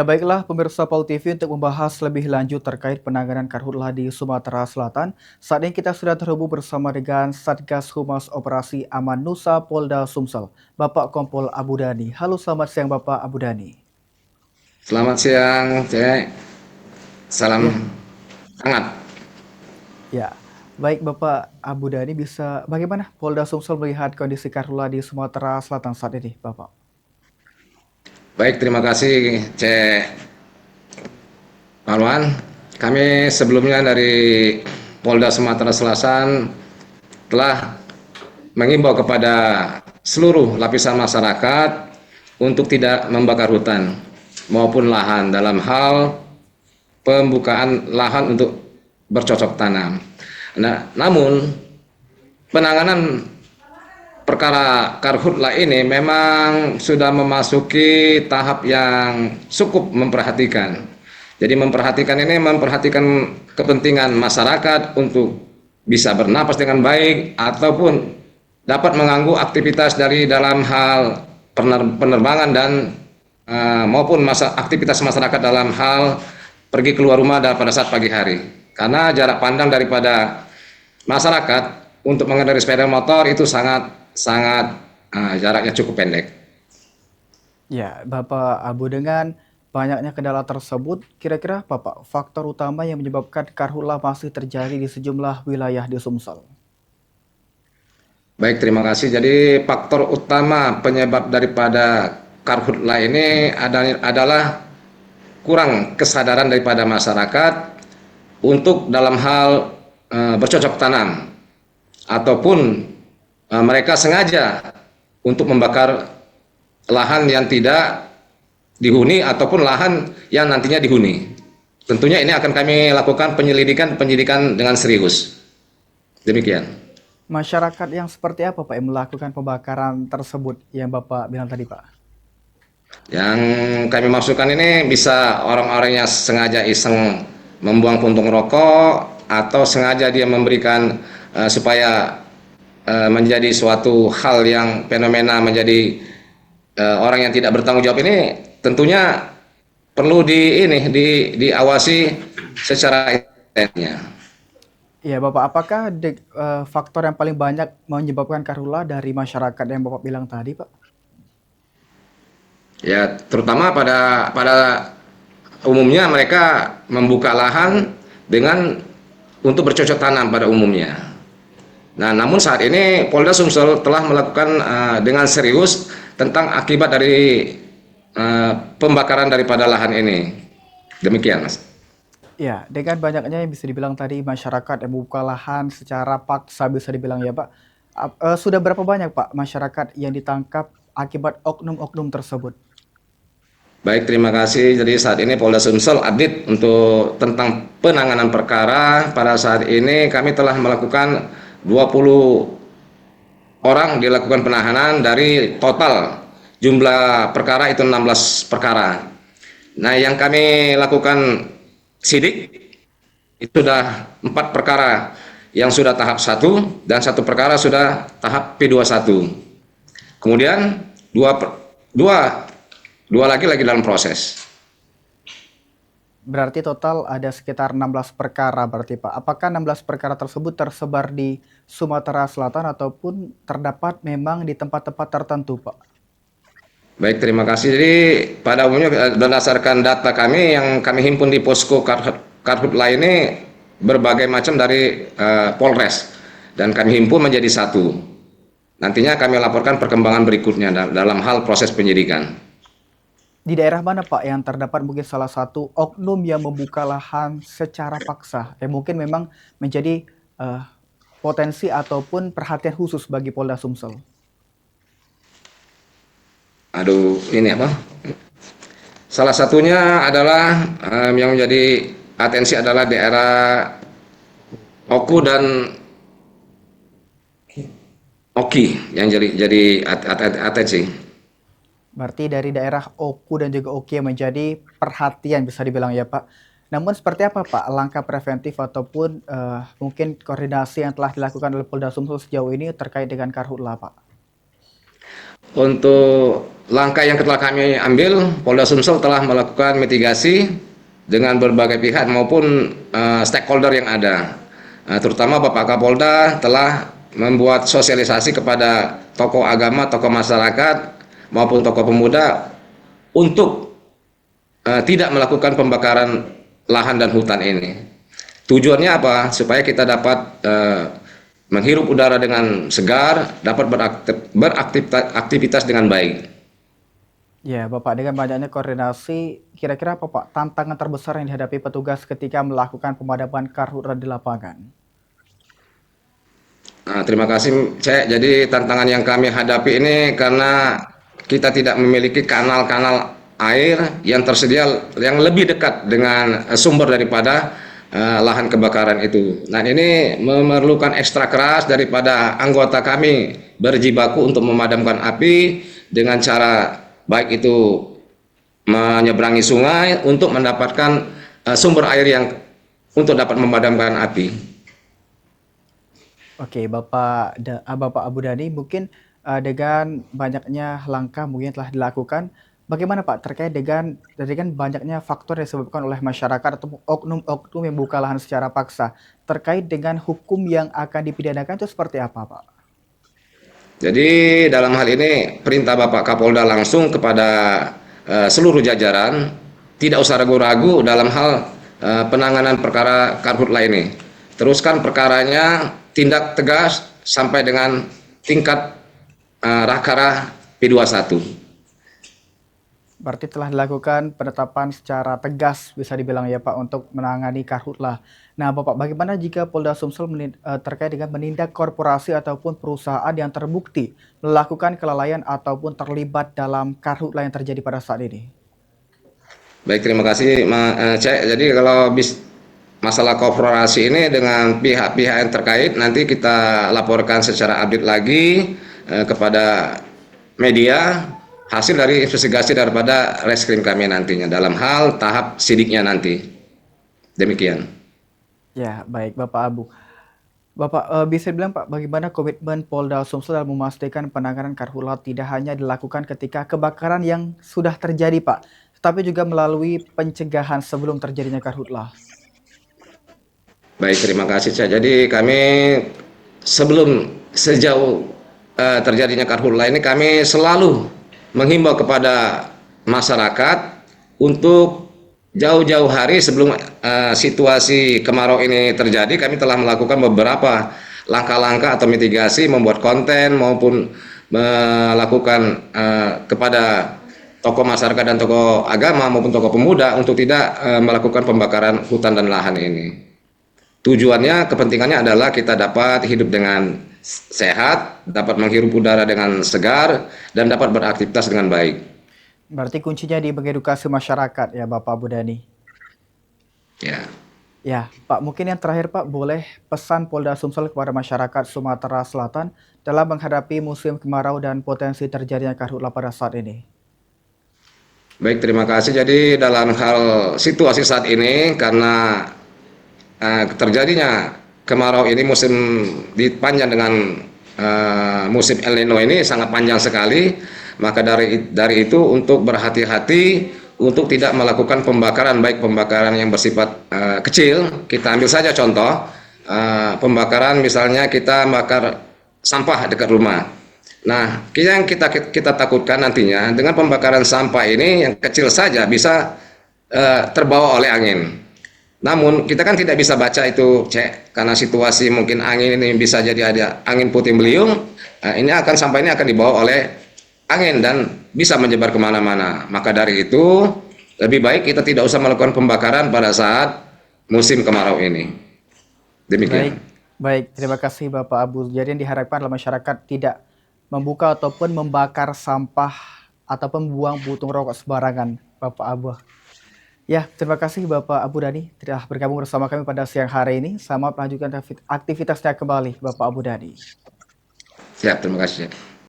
Ya baiklah pemirsa Pol TV untuk membahas lebih lanjut terkait penanganan karhutla di Sumatera Selatan. Saat ini kita sudah terhubung bersama dengan Satgas Humas Operasi Aman Nusa Polda Sumsel, Bapak Kompol Abu Dhani. Halo selamat siang Bapak Abu Dhani. Selamat siang, Cek. Ya, Salam hangat. ya. Baik Bapak Abu Dhani bisa bagaimana Polda Sumsel melihat kondisi karhutla di Sumatera Selatan saat ini Bapak? Baik, terima kasih, Cek Marwan. Kami sebelumnya dari Polda Sumatera Selatan telah mengimbau kepada seluruh lapisan masyarakat untuk tidak membakar hutan maupun lahan dalam hal pembukaan lahan untuk bercocok tanam. Nah, namun penanganan perkara karhutla ini memang sudah memasuki tahap yang cukup memperhatikan. Jadi memperhatikan kepentingan masyarakat untuk bisa bernapas dengan baik ataupun dapat mengganggu aktivitas dari dalam hal penerbangan dan maupun aktivitas masyarakat dalam hal pergi keluar rumah pada saat pagi hari. Karena jarak pandang daripada masyarakat untuk mengendarai sepeda motor itu sangat sangat jaraknya cukup pendek. Ya, Bapak Abu dengan banyaknya kendala tersebut, kira-kira apa Pak faktor utama yang menyebabkan karhutla masih terjadi di sejumlah wilayah di Sumsel? Baik, terima kasih. Jadi faktor utama penyebab daripada karhutla ini adalah kurang kesadaran daripada masyarakat untuk dalam hal bercocok tanam ataupun mereka sengaja untuk membakar lahan yang tidak dihuni ataupun lahan yang nantinya dihuni. Tentunya ini akan kami lakukan penyidikan dengan serius. Demikian. Masyarakat yang seperti apa Pak yang melakukan pembakaran tersebut yang Bapak bilang tadi Pak? Yang kami maksudkan ini bisa orang-orang yang sengaja iseng membuang puntung rokok atau sengaja dia memberikan supaya menjadi suatu hal yang fenomena menjadi orang yang tidak bertanggung jawab ini tentunya perlu diawasi secara intensnya. Ya Bapak, apakah faktor yang paling banyak menyebabkan karhutla dari masyarakat yang Bapak bilang tadi Pak? Ya, terutama pada umumnya mereka membuka lahan dengan untuk bercocok tanam pada umumnya. Nah, namun saat ini Polda Sumsel telah melakukan dengan serius tentang akibat dari pembakaran daripada lahan ini. Demikian, Mas. Ya, dengan banyaknya yang bisa dibilang tadi masyarakat yang membuka lahan secara paksa bisa dibilang ya Pak. Sudah berapa banyak Pak masyarakat yang ditangkap akibat oknum-oknum tersebut? Baik, terima kasih. Jadi saat ini Polda Sumsel update untuk tentang penanganan perkara. Pada saat ini kami telah melakukan 20 orang dilakukan penahanan dari total jumlah perkara itu 16 perkara. Nah, yang kami lakukan sidik itu sudah 4 perkara yang sudah tahap 1 dan 1 perkara sudah tahap P21. Kemudian dua dua dua lagi dalam proses. Berarti total ada sekitar 16 perkara berarti Pak. Apakah 16 perkara tersebut tersebar di Sumatera Selatan ataupun terdapat memang di tempat-tempat tertentu Pak? Baik, terima kasih. Jadi pada umumnya berdasarkan data kami yang kami himpun di posko Karhutla ini berbagai macam dari Polres dan kami himpun menjadi satu. Nantinya kami laporkan perkembangan berikutnya dalam hal proses penyidikan. Di daerah mana Pak yang terdapat mungkin salah satu oknum yang membuka lahan secara paksa yang mungkin memang menjadi eh, potensi ataupun perhatian khusus bagi Polda Sumsel? Aduh, ini apa? Salah satunya adalah yang menjadi atensi adalah daerah Oku dan Oki yang jadi atensi. Berarti dari daerah Oku dan juga Oki yang menjadi perhatian bisa dibilang ya Pak. Namun seperti apa Pak langkah preventif ataupun mungkin koordinasi yang telah dilakukan oleh Polda Sumsel sejauh ini terkait dengan karhutla Pak? untuk langkah yang telah kami ambil, Polda Sumsel telah melakukan mitigasi dengan berbagai pihak maupun stakeholder yang ada. Terutama Bapak Kapolda telah membuat sosialisasi kepada tokoh agama, tokoh masyarakat maupun tokoh pemuda untuk tidak melakukan pembakaran lahan dan hutan ini. Tujuannya apa? Supaya kita dapat menghirup udara dengan segar, dapat beraktivitas dengan baik. Ya, Bapak, dengan banyaknya koordinasi, kira-kira apa Pak tantangan terbesar yang dihadapi petugas ketika melakukan pemadaman karhutla di lapangan? Nah, terima kasih, Cek. Jadi tantangan yang kami hadapi ini karena kita tidak memiliki kanal-kanal air yang tersedia yang lebih dekat dengan sumber daripada lahan kebakaran itu. Nah, ini memerlukan ekstra keras daripada anggota kami berjibaku untuk memadamkan api dengan cara baik itu menyeberangi sungai untuk mendapatkan sumber air yang untuk dapat memadamkan api. Oke, Bapak Abu Dhani, mungkin dengan banyaknya langkah mungkin telah dilakukan, bagaimana Pak terkait dengan banyaknya faktor yang disebabkan oleh masyarakat atau oknum-oknum yang buka lahan secara paksa, terkait dengan hukum yang akan dipidanakan itu seperti apa Pak? Jadi dalam hal ini perintah Bapak Kapolda langsung kepada seluruh jajaran tidak usah ragu-ragu dalam hal penanganan perkara karhutla ini. Teruskan perkaranya, tindak tegas sampai dengan tingkat Rakara P21. Berarti telah dilakukan penetapan secara tegas bisa dibilang ya Pak untuk menangani karhutla. Nah Bapak, bagaimana jika Polda Sumsel terkait dengan menindak korporasi ataupun perusahaan yang terbukti melakukan kelalaian ataupun terlibat dalam karhutla yang terjadi pada saat ini? Baik, terima kasih Cek. Jadi kalau masalah korporasi ini dengan pihak-pihak yang terkait nanti kita laporkan secara update lagi kepada media hasil dari investigasi daripada reskrim kami nantinya dalam hal tahap sidiknya nanti. Demikian. Ya, baik Bapak Abu. Bapak, bisa bilang Pak, bagaimana komitmen Polda Sumsel dalam memastikan penanganan karhutla tidak hanya dilakukan ketika kebakaran yang sudah terjadi Pak, tetapi juga melalui pencegahan sebelum terjadinya karhutla? Baik, terima kasih. Jadi kami sejauh terjadinya karhutla ini kami selalu menghimbau kepada masyarakat untuk jauh-jauh hari sebelum situasi kemarau ini terjadi, kami telah melakukan beberapa langkah-langkah atau mitigasi, membuat konten maupun melakukan kepada tokoh masyarakat dan tokoh agama maupun tokoh pemuda untuk tidak melakukan pembakaran hutan dan lahan ini. Tujuannya, kepentingannya adalah kita dapat hidup dengan sehat, dapat menghirup udara dengan segar, dan dapat beraktivitas dengan baik. Berarti kuncinya di mengedukasi masyarakat ya Bapak Abu Dhani. Ya. Ya, Pak, mungkin yang terakhir Pak, boleh pesan Polda Sumsel kepada masyarakat Sumatera Selatan dalam menghadapi musim kemarau dan potensi terjadinya karhutla pada saat ini. Baik, terima kasih. Jadi dalam hal situasi saat ini, karena terjadinya kemarau ini musim dipanjang dengan musim El Nino ini sangat panjang sekali, maka dari itu untuk berhati-hati untuk tidak melakukan pembakaran, baik pembakaran yang bersifat kecil. Kita ambil saja contoh pembakaran, misalnya kita bakar sampah dekat rumah. Nah, yang kita takutkan nantinya dengan pembakaran sampah ini yang kecil saja bisa terbawa oleh angin. Namun kita kan tidak bisa baca itu, Cek, karena situasi mungkin angin ini bisa jadi ada angin puting beliung. Ini sampah ini akan dibawa oleh angin dan bisa menyebar kemana-mana. Maka dari itu lebih baik kita tidak usah melakukan pembakaran pada saat musim kemarau ini. Demikian. Baik, terima kasih Bapak Abu. Jadi yang diharapkan adalah masyarakat tidak membuka ataupun membakar sampah ataupun membuang puntung rokok sembarangan, Bapak Abu. Ya, terima kasih Bapak Abu Dhani telah bergabung bersama kami pada siang hari ini. Selamat melanjutkan aktivitasnya kembali, Bapak Abu Dhani. Siap, terima kasih.